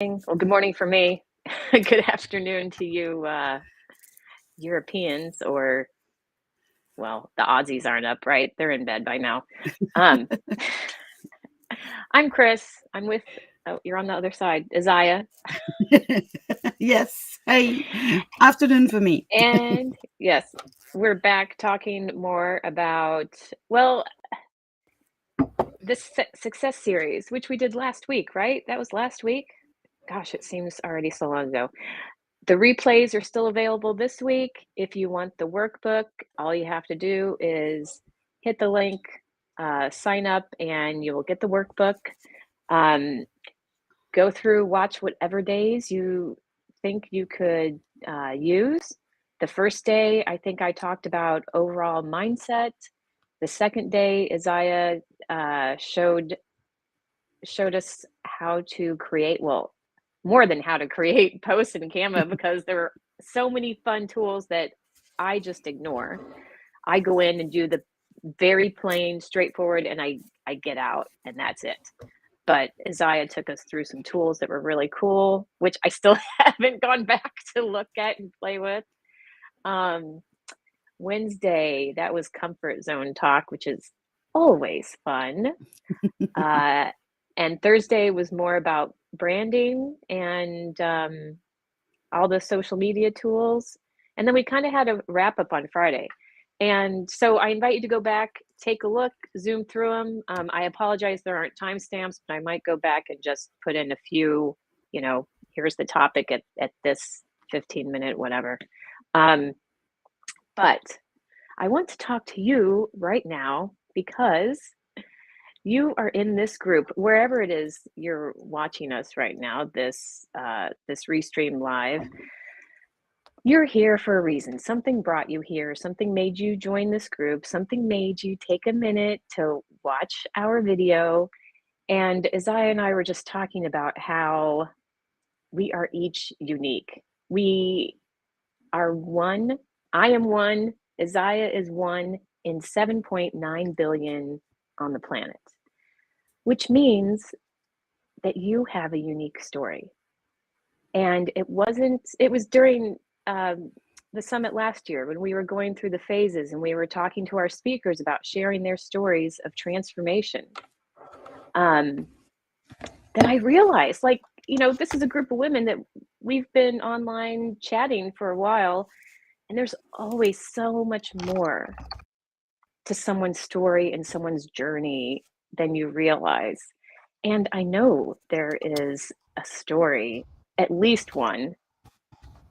Well, good morning for me. Good afternoon to you, Europeans, or well, the Aussies aren't up, right? They're in bed by now. Um, I'm Chris. I'm with, oh, you're on the other side, Isaiah. Yes. Hey, afternoon for me. And yes, we're back talking more about, well, this success series, which we did last week, right? That was last week. Gosh, it seems already so long ago. The replays are still available this week. If you want the workbook, all you have to do is hit the link, sign up, and you will get the workbook. Go through, watch whatever days you think you could use. The first day, I think I talked about overall mindset. The second day, Isaiah showed us how to create, well, more than how to create posts in Canva, because there are so many fun tools that I just ignore. I go in and do the very plain, straightforward, and I get out, and that's it. But Isaiah took us through some tools that were really cool, which I still haven't gone back to look at and play with. Wednesday, that was comfort zone talk, which is always fun. And Thursday was more about branding and all the social media tools. And then we kind of had a wrap up on Friday. And so I invite you to go back, take a look, zoom through them. I apologize, there aren't timestamps, but I might go back and just put in a few, here's the topic at this 15-minute, whatever. But I want to talk to you right now because you are in this group, wherever it is you're watching us right now, this Restream Live. You're here for a reason. Something brought you here. Something made you join this group. Something made you take a minute to watch our video. And Isaiah and I were just talking about how we are each unique. We are one. I am one. Isaiah is one in 7.9 billion on the planet, which means that you have a unique story. And it was during the summit last year when we were going through the phases and we were talking to our speakers about sharing their stories of transformation, that I realized, this is a group of women that we've been online chatting for a while, and there's always so much more to someone's story and someone's journey than you realize. And I know there is a story, at least one,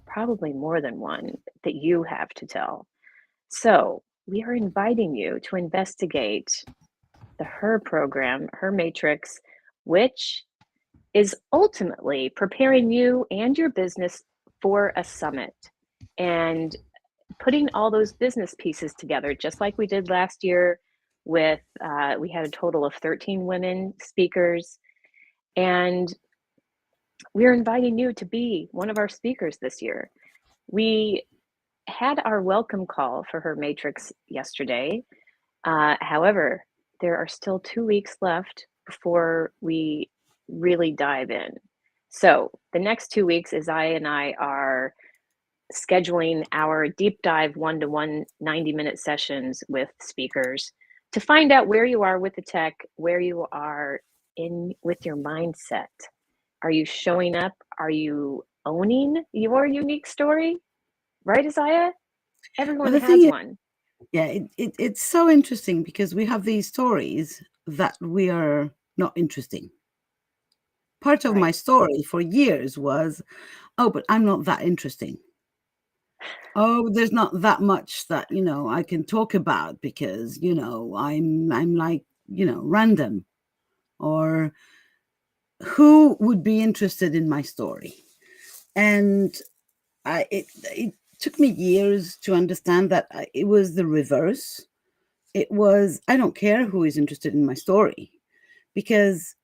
probably more than one, that you have to tell. So we are inviting you to investigate the H.E.R program, H.E.R Matrix, which is ultimately preparing you and your business for a summit and putting all those business pieces together, just like we did last year with, we had a total of 13 women speakers, and we're inviting you to be one of our speakers this year. We had our welcome call for H.E.R Matrix yesterday. However, there are still 2 weeks left before we really dive in. So the next 2 weeks, Isaiah and I are scheduling our deep dive one-to-one 90-minute sessions with speakers to find out where you are with the tech, where you are in with your mindset. Are you showing up? Are you owning your unique story? Right, Isaiah? Well, Everyone the thing has is, one. yeah, it's so interesting because we have these stories that we are not interesting. Part of my Right. story for years was, oh, but I'm not that interesting. Oh, there's not that much that, I can talk about because, I'm like, random. Or who would be interested in my story? And it took me years to understand that it was the reverse. It was, I don't care who is interested in my story because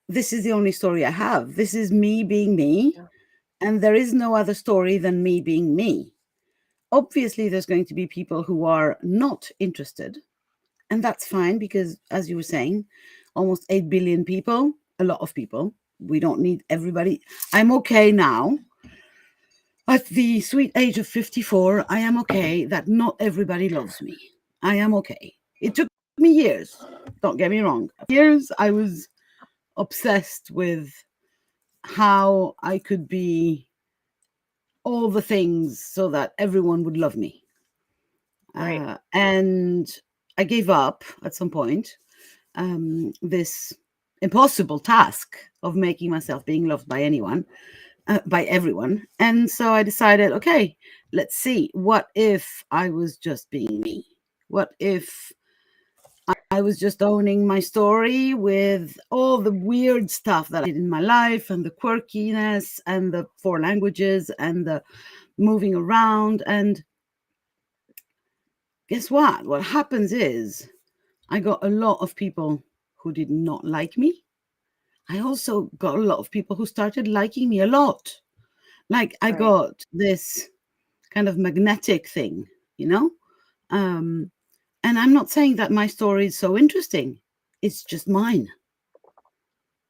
this is the only story I have. This is me being me, Yeah. and there is no other story than me being me. Obviously, there's going to be people who are not interested, and that's fine because, as you were saying, almost 8 billion people, a lot of people, We don't need everybody. I'm okay now. At the sweet age of 54, I am okay that not everybody loves me. I am okay. It took me years. Don't get me wrong. Years I was obsessed with how I could be all the things so that everyone would love me. Right. And I gave up at some point this impossible task of making myself being loved by anyone, by everyone. And so I decided, okay, let's see. What if I was just being me? What if I was just owning my story with all the weird stuff that I did in my life and the quirkiness and the four languages and the moving around? And guess what? What happens is I got a lot of people who did not like me. I also got a lot of people who started liking me a lot. Like I Right. got this kind of magnetic thing, you know? Um, and I'm not saying that my story is so interesting. It's just mine.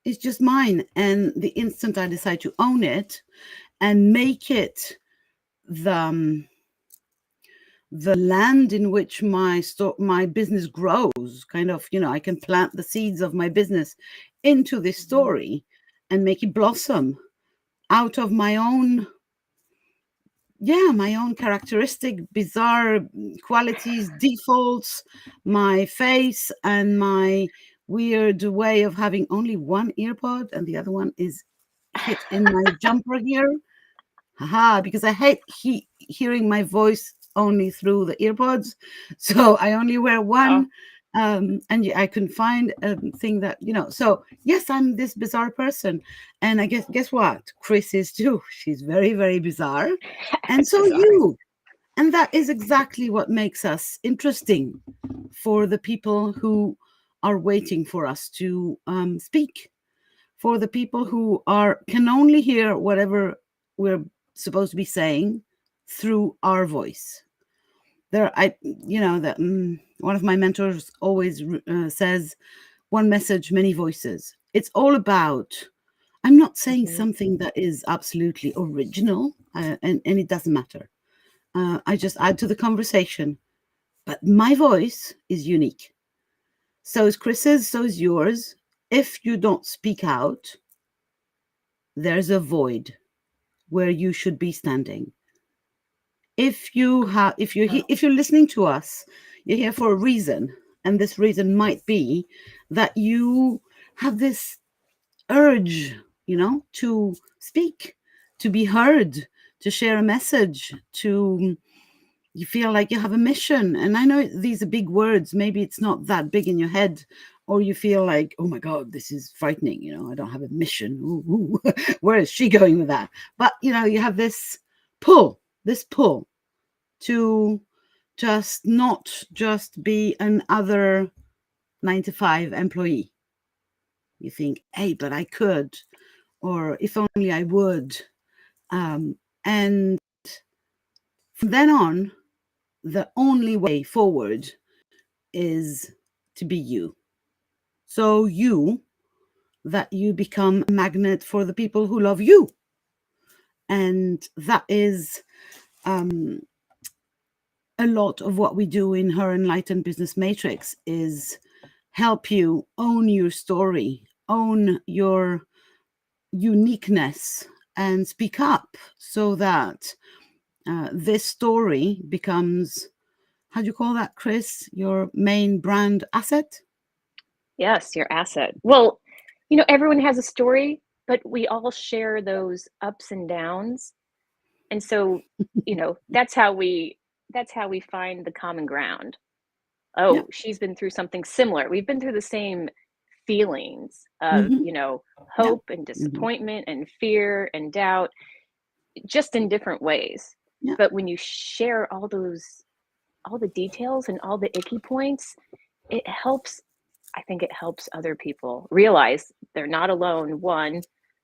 It's just mine. And the instant I decide to own it and make it the the land in which my business grows, kind of, I can plant the seeds of my business into this Mhm. story and make it blossom out of my own, yeah, my own characteristic, bizarre qualities, defaults, my face, and my weird way of having only one earpod and the other one is hit in my jumper here. Haha, because I hate hearing my voice only through the earpods. So I only wear Oh, one. And I can find a thing that, so yes, I'm this bizarre person. And I guess what? Chris is too. She's very, very bizarre. And so bizarre. you. And that is exactly what makes us interesting for the people who are waiting for us to speak, for the people who can only hear whatever we're supposed to be saying through our voice. One of my mentors always says, one message, many voices. It's all about, I'm not saying Mhm. something that is absolutely original, and it doesn't matter. I just add to the conversation, but my voice is unique. So is Chris's, so is yours. If you don't speak out, there's a void where you should be standing. Oh, If you're listening to us, you're here for a reason, and this reason might be that you have this urge, to speak, to be heard, to share a message, to you feel like you have a mission. And I know these are big words. Maybe it's not that big in your head, or you feel like, oh my God, this is frightening. I don't have a mission. Ooh, ooh. Where is she going with that? But, you have this pull to not just be another 9 to 5 employee. You think, hey, but I could, or if only I would. And from then on, the only way forward is to be you. So that you become a magnet for the people who love you. And that is a lot of what we do in her Enlightened Business Matrix is help you own your story, own your uniqueness, and speak up so that this story becomes, how do you call that, Chris? Your main brand asset? yes, your asset. Well, everyone has a story, but we all share those ups and downs. And so, that's how we find the common ground. Yeah. Oh, she's been through something similar. We've been through the same feelings of, Hmm. Yeah. hope and Hmm. disappointment and fear and doubt, just in different ways. Yeah. But when you share all the details and all the icky points, it helps. I think it helps other people realize they're not alone, one,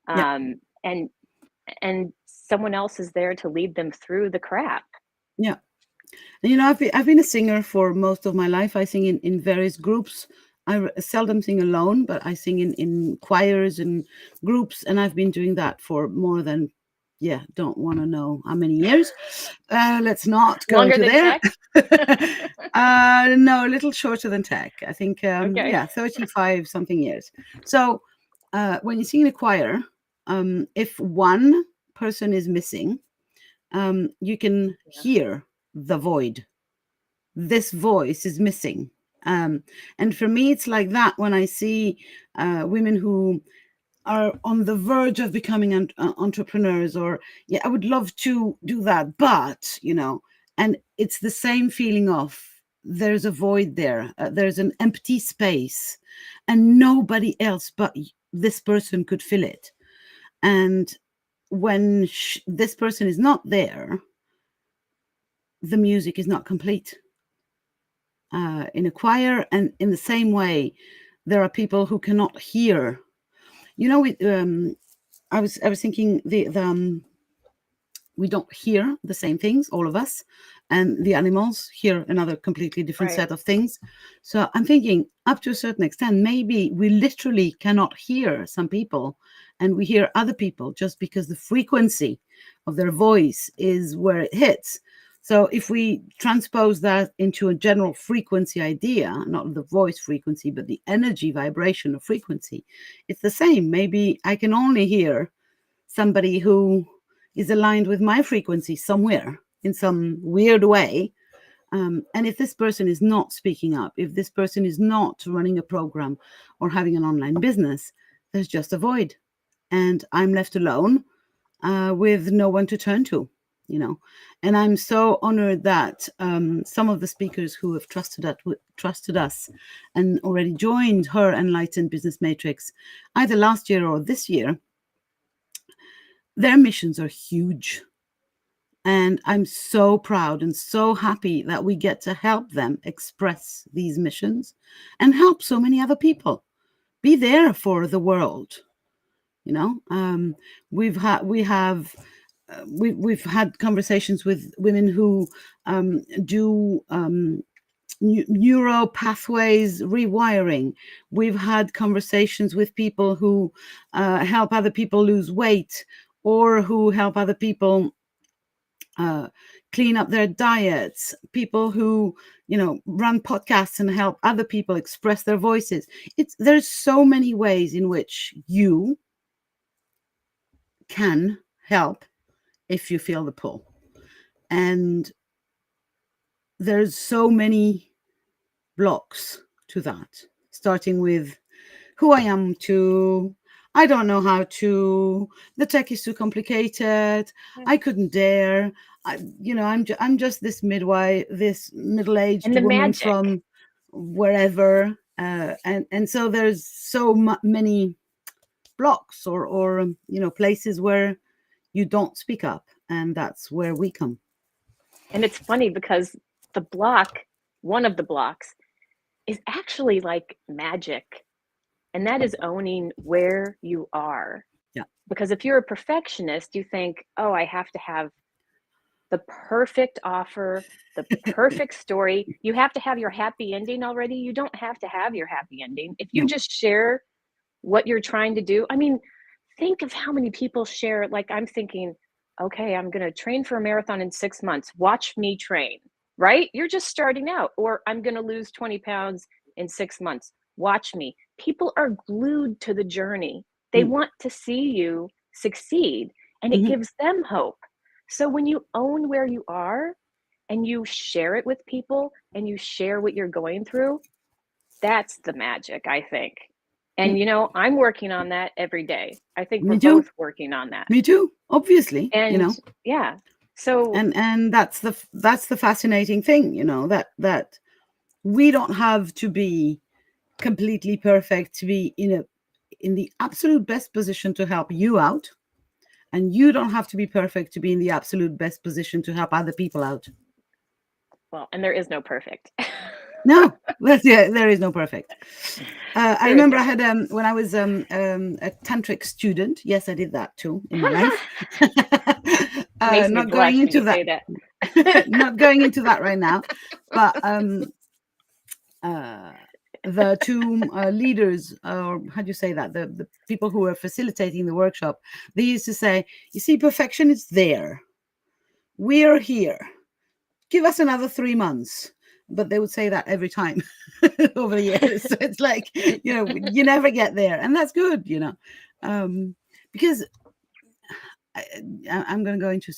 Yeah. and someone else is there to lead them through the crap. Yeah. And I've been a singer for most of my life. I sing in various groups seldom sing alone, but I sing in choirs and groups, and I've been doing that for more than, yeah, don't want to know how many years. Let's not go Longer into than there. tech? No, a little shorter than tech. I think, Okay. yeah, 35 something years. So when you sing in a choir, if one person is missing, you can Yeah. hear the void. This voice is missing. And for me, it's like that when I see women who are on the verge of becoming entrepreneurs, or, yeah, I would love to do that, but, and it's the same feeling of there's a void there. There's an empty space, and nobody else but this person could fill it. And when this person is not there, the music is not complete. In a choir, and in the same way, there are people who cannot hear. I was thinking we don't hear the same things, all of us, and the animals hear another completely different Right. set of things. So I'm thinking, up to a certain extent, maybe we literally cannot hear some people, and we hear other people just because the frequency of their voice is where it hits. So if we transpose that into a general frequency idea, not the voice frequency, but the energy vibration of frequency, it's the same. Maybe I can only hear somebody who is aligned with my frequency somewhere in some weird way. And if this person is not speaking up, if this person is not running a program or having an online business, there's just a void. And I'm left alone with no one to turn to, And I'm so honored that some of the speakers who have trusted us and already joined her Enlightened Business Matrix, either last year or this year, their missions are huge. And I'm so proud and so happy that we get to help them express these missions and help so many other people. Be there for the world. We've had conversations with women who do neuro pathways rewiring. We've had conversations with people who help other people lose weight, or who help other people clean up their diets, people who, run podcasts and help other people express their voices. There's so many ways in which you can help if you feel the pull. And there's so many blocks to that, starting with who I am to, I don't know how to, the tech is too complicated, I couldn't dare, I'm just this midwife, this middle-aged And the woman magic. from wherever, and so there's so many blocks or places where you don't speak up, and that's where we come. And it's funny because one of the blocks, is actually like magic. And that is owning where you are. Yeah. Because if you're a perfectionist, you think, oh, I have to have the perfect offer, the perfect story. You have to have your happy ending already. You don't have to have your happy ending. If you No. just share what you're trying to do, I mean, think of how many people share. Like, I'm thinking, okay, I'm going to train for a marathon in 6 months. Watch me train, right? You're just starting out. Or I'm going to lose 20 pounds in 6 months. Watch me. People are glued to the journey. They want to see you succeed, and it Mm-hmm. gives them hope. So when you own where you are and you share it with people and you share what you're going through, that's the magic, I think. And I'm working on that every day. I think we're Me too. both working on that. Me too. Obviously, And yeah. So and that's the fascinating thing, that we don't have to be completely perfect to be in the absolute best position to help you out, and you don't have to be perfect to be in the absolute best position to help other people out. well, and there is no perfect. No, there is no perfect. I There is remember no I had perfect. when I was a tantric student. Yes, I did that too in my life. Makes me Not going blush when into you that. say that. Not going into that right now, but the two leaders, or how do you say that, the people who were facilitating the workshop, they used to say, you see, perfection is there, we're here, give us another 3 months. But they would say that every time over the years. So it's like, you never get there, and that's good, because I'm going to go into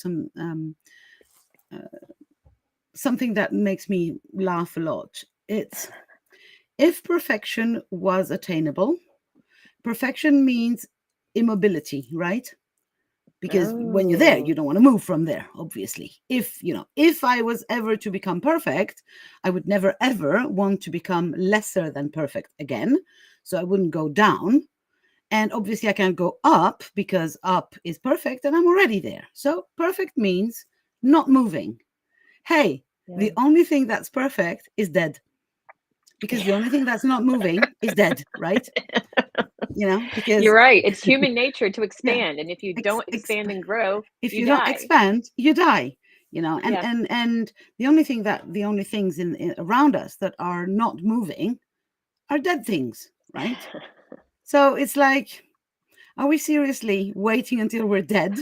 something that makes me laugh a lot. It's, if perfection was attainable, perfection means immobility, right? Because when you're there, Oh, you don't want to move from there, obviously. If I was ever to become perfect, I would never ever want to become lesser than perfect again. So I wouldn't go down. And obviously I can't go up, because up is perfect and I'm already there. So perfect means not moving. Hey, yeah. the only thing that's perfect is dead, because the Yeah. only thing that's not moving is dead, right? You're Because right. It's human nature to yeah, expand, and if you don't expand and grow, if you you don't die. expand, you die. And Yeah. the only things around us that are not moving are dead things, right? So it's like, are we seriously waiting until we're dead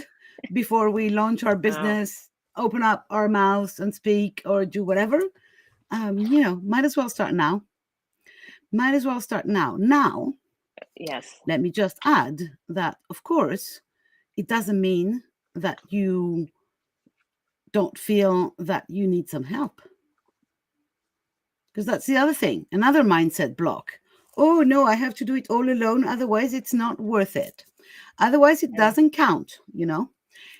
before we launch our Oh, business, open up our mouths and speak or do whatever? Might as well start now. Might as well start now. Now, yes. let me just add that, of course, it doesn't mean that you don't feel that you need some help. Because that's the other thing, another mindset block. Oh, no, I have to do it all alone. Otherwise, it's not worth it. Otherwise, it Yeah. doesn't count.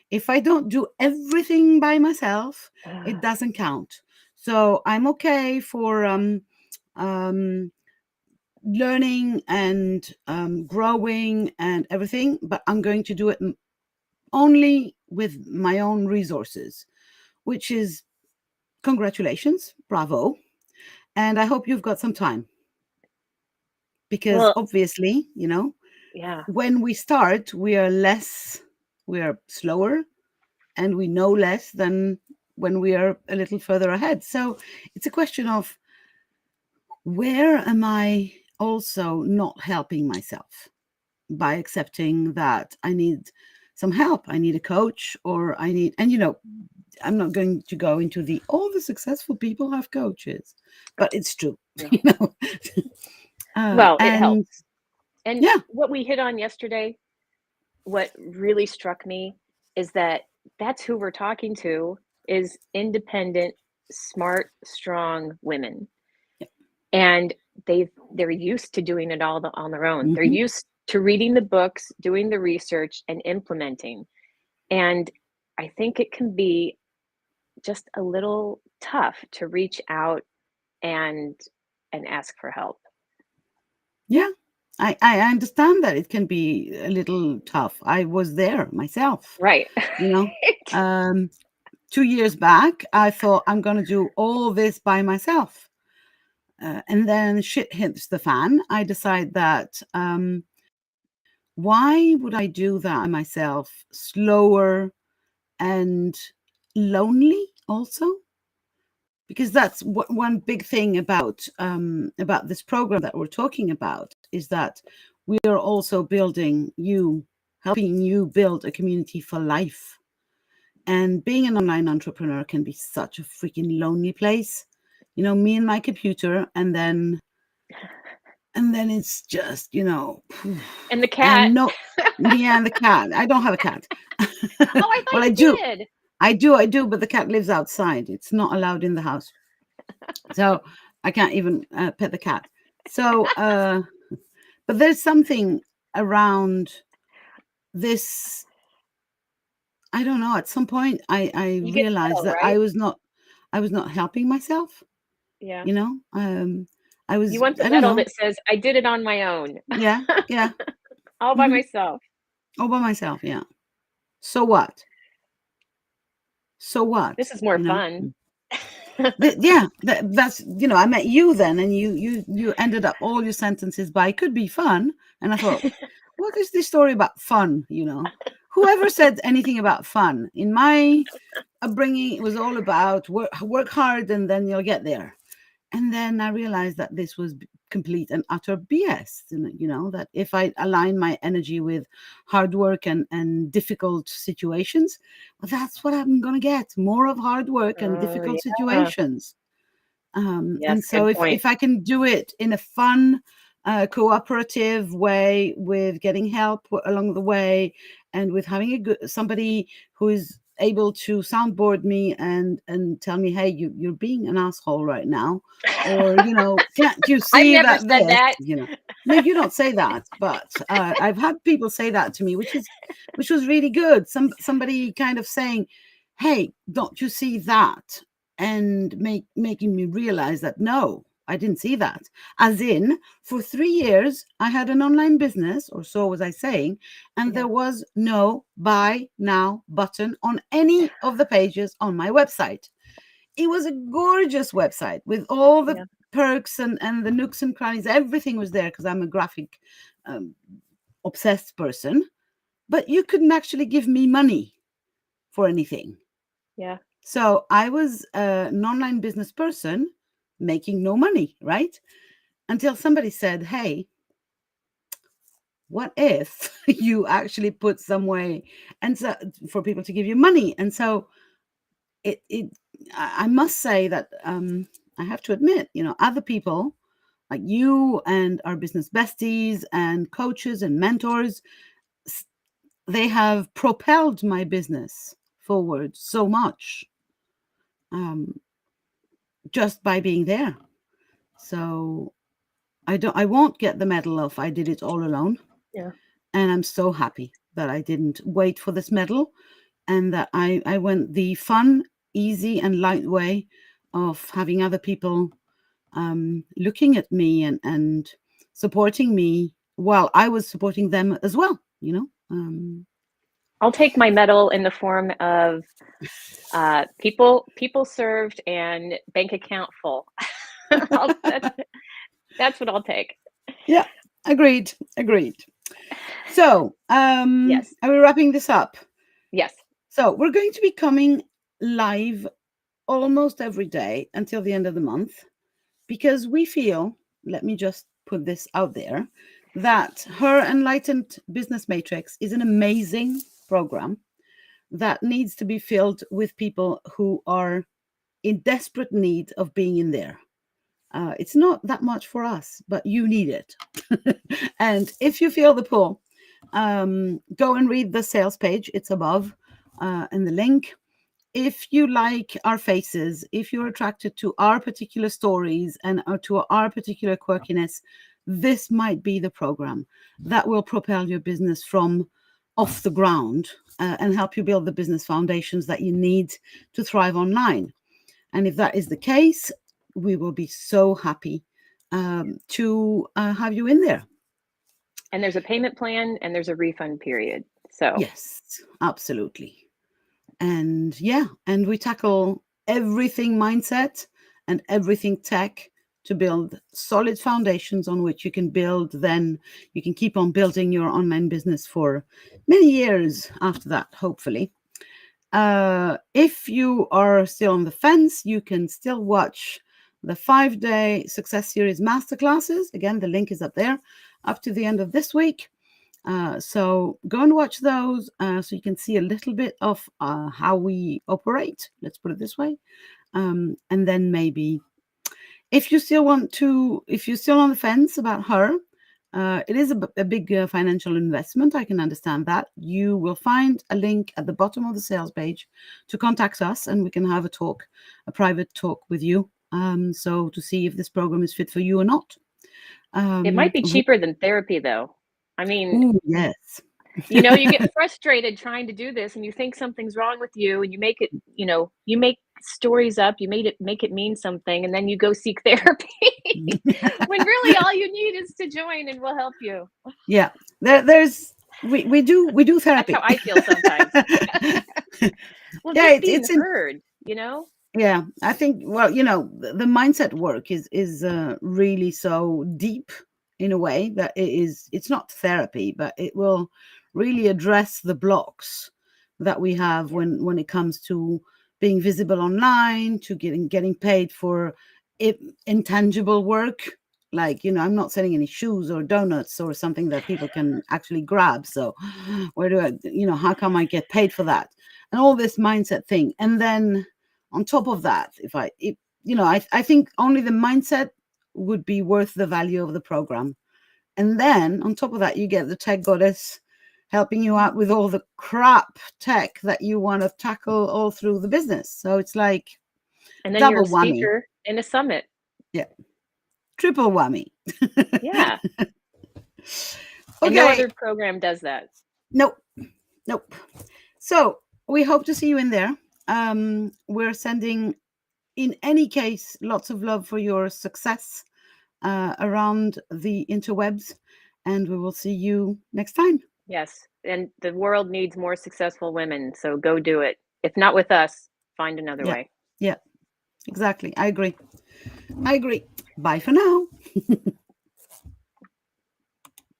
If I don't do everything by myself, it Ah, doesn't count. So I'm okay for learning and growing and everything, but I'm going to do it only with my own resources, which is congratulations, bravo. And I hope you've got some time, because well, obviously, yeah. when we start, we are slower, and we know less than when we are a little further ahead. So it's a question of, where am I also not helping myself by accepting that I need some help? I need a coach, or I'm not going to go into all the successful people have coaches, but it's true, Yeah. you know. Well, it And helps. And yeah, what we hit on yesterday, what really struck me is that that's who we're talking to, is independent, smart, strong women. yeah. And they're used to doing it all on their own. They're Hmm. used to reading the books, doing the research, and implementing. And I think it can be just a little tough to reach out and ask for help. Yeah, I understand that it can be a little tough. I was there myself, Right. you know. Um, 2 years back, I thought, I'm going to do all this by myself. And then shit hits the fan. I decide that, why would I do that by myself? Slower and lonely also. Because that's one big thing about this program that we're talking about, is that we are also helping you build a community for life. And being an online entrepreneur can be such a freaking lonely place. Me and my computer, and then it's just, And the cat. and no, me and the cat. I don't have a cat. Oh, I Well, thought I you do. did. I do, but the cat lives outside. It's not allowed in the house. So I can't even pet the cat. So, but there's something around this. I don't know. At some point, I You can realized tell, that right? I was not helping myself. Yeah. You know, I You was, want the I don't medal know. that says, "I did it on my own, Yeah, yeah, all by hmm, myself." all by myself. Yeah. So what? So what? This is more fun. Yeah, that's, I met you then, and you ended up all your sentences by "could be fun," and I thought, what is this story about fun? Whoever said anything about fun? In my upbringing, it was all about work hard and then you'll get there. And then I realized that this was complete and utter BS. That if I align my energy with hard work and difficult situations, well, that's what I'm going to get, more of hard work and Oh, difficult yeah. situations. And Yes, so good if point. I can do it in a fun, cooperative way, with getting help along the way, and with having somebody who is able to soundboard me and tell me, hey, you're being an asshole right now, or can't you I've see never that said this, that. no, you don't say that, but I've had people say that to me, which was really good. Somebody kind of saying, hey, don't you see that? And making me realize that, no, I didn't see that. As in, for 3 years, I had an online business, or so was I saying, and Yeah, there was no buy now button on any of the pages on my website. It was a gorgeous website with all the yeah, perks and the nooks and crannies. Everything was there because I'm a graphic um, obsessed person. But you couldn't actually give me money for anything. yeah. So I was an online business person making no money, right? Until somebody said, hey, what if you actually put some way and so, for people to give you money? And so it I must say that I have to admit, other people like you and our business besties and coaches and mentors, they have propelled my business forward so much, um, just by being there. So I won't get the medal of I did it all alone. Yeah. And I'm so happy that I didn't wait for this medal, and that I went the fun, easy, and light way of having other people looking at me and supporting me while I was supporting them as well, I'll take my medal in the form of people served and bank account full. I'll, that's what I'll take. Yeah, agreed, agreed. So, Yes, are we wrapping this up? yes. So, we're going to be coming live almost every day until the end of the month, because we feel, let me just put this out there, that her Enlightened Business Matrix is an amazing program that needs to be filled with people who are in desperate need of being in there. It's not that much for us, but you need it. And if you feel the pull, go and read the sales page. It's above in the link. If you like our faces, if you're attracted to our particular stories and to our particular quirkiness, this might be the program that will propel your business from off the ground, and help you build the business foundations that you need to thrive online. And if that is the case, we will be so happy to have you in there. And there's a payment plan and there's a refund period. So Yes, absolutely. And yeah, and we tackle everything mindset and everything tech to build solid foundations on which you can build. Then you can keep on building your online business for many years after that, hopefully. If you are still on the fence, you can still watch the 5-day success series masterclasses. Again, the link is up there up to the end of this week. So go and watch those, so you can see a little bit of how we operate. Let's put it this way. And then maybe if you still if you're still on the fence about her, it is a big financial investment. I can understand that. You will find a link at the bottom of the sales page to contact us, and we can have a private talk with you. So to see if this program is fit for you or not. it might be Oh, cheaper than therapy, though. I mean, yes. you get frustrated trying to do this and you think something's wrong with you and you make it, you make stories up, you made it make it mean something, and then you go seek therapy when really all you need is to join and we'll help you. Yeah, there's we do That's how therapy. I feel sometimes. Well, Yeah, just it's being it's in heard. yeah. I think, well, the mindset work is really so deep in a way that it's not therapy, but it will really address the blocks that we have Yeah. when it comes to being visible online, to getting paid for it, intangible work. Like, I'm not selling any shoes or donuts or something that people can actually grab. So where do I, how come I get paid for that? And all this mindset thing. And then on top of that, I think only the mindset would be worth the value of the program. And then on top of that, you get the tech goddess helping you out with all the crap tech that you want to tackle all through the business. So it's like And then you're a double whammy. speaker in a summit. Yeah. Triple whammy. Yeah. And no Okay. other program does that. Nope. Nope. So we hope to see you in there. We're sending, in any case, lots of love for your success around the interwebs. And we will see you next time. Yes. And the world needs more successful women. So go do it. If not with us, find another Yeah. way. Yeah. Exactly. I agree. Bye for now.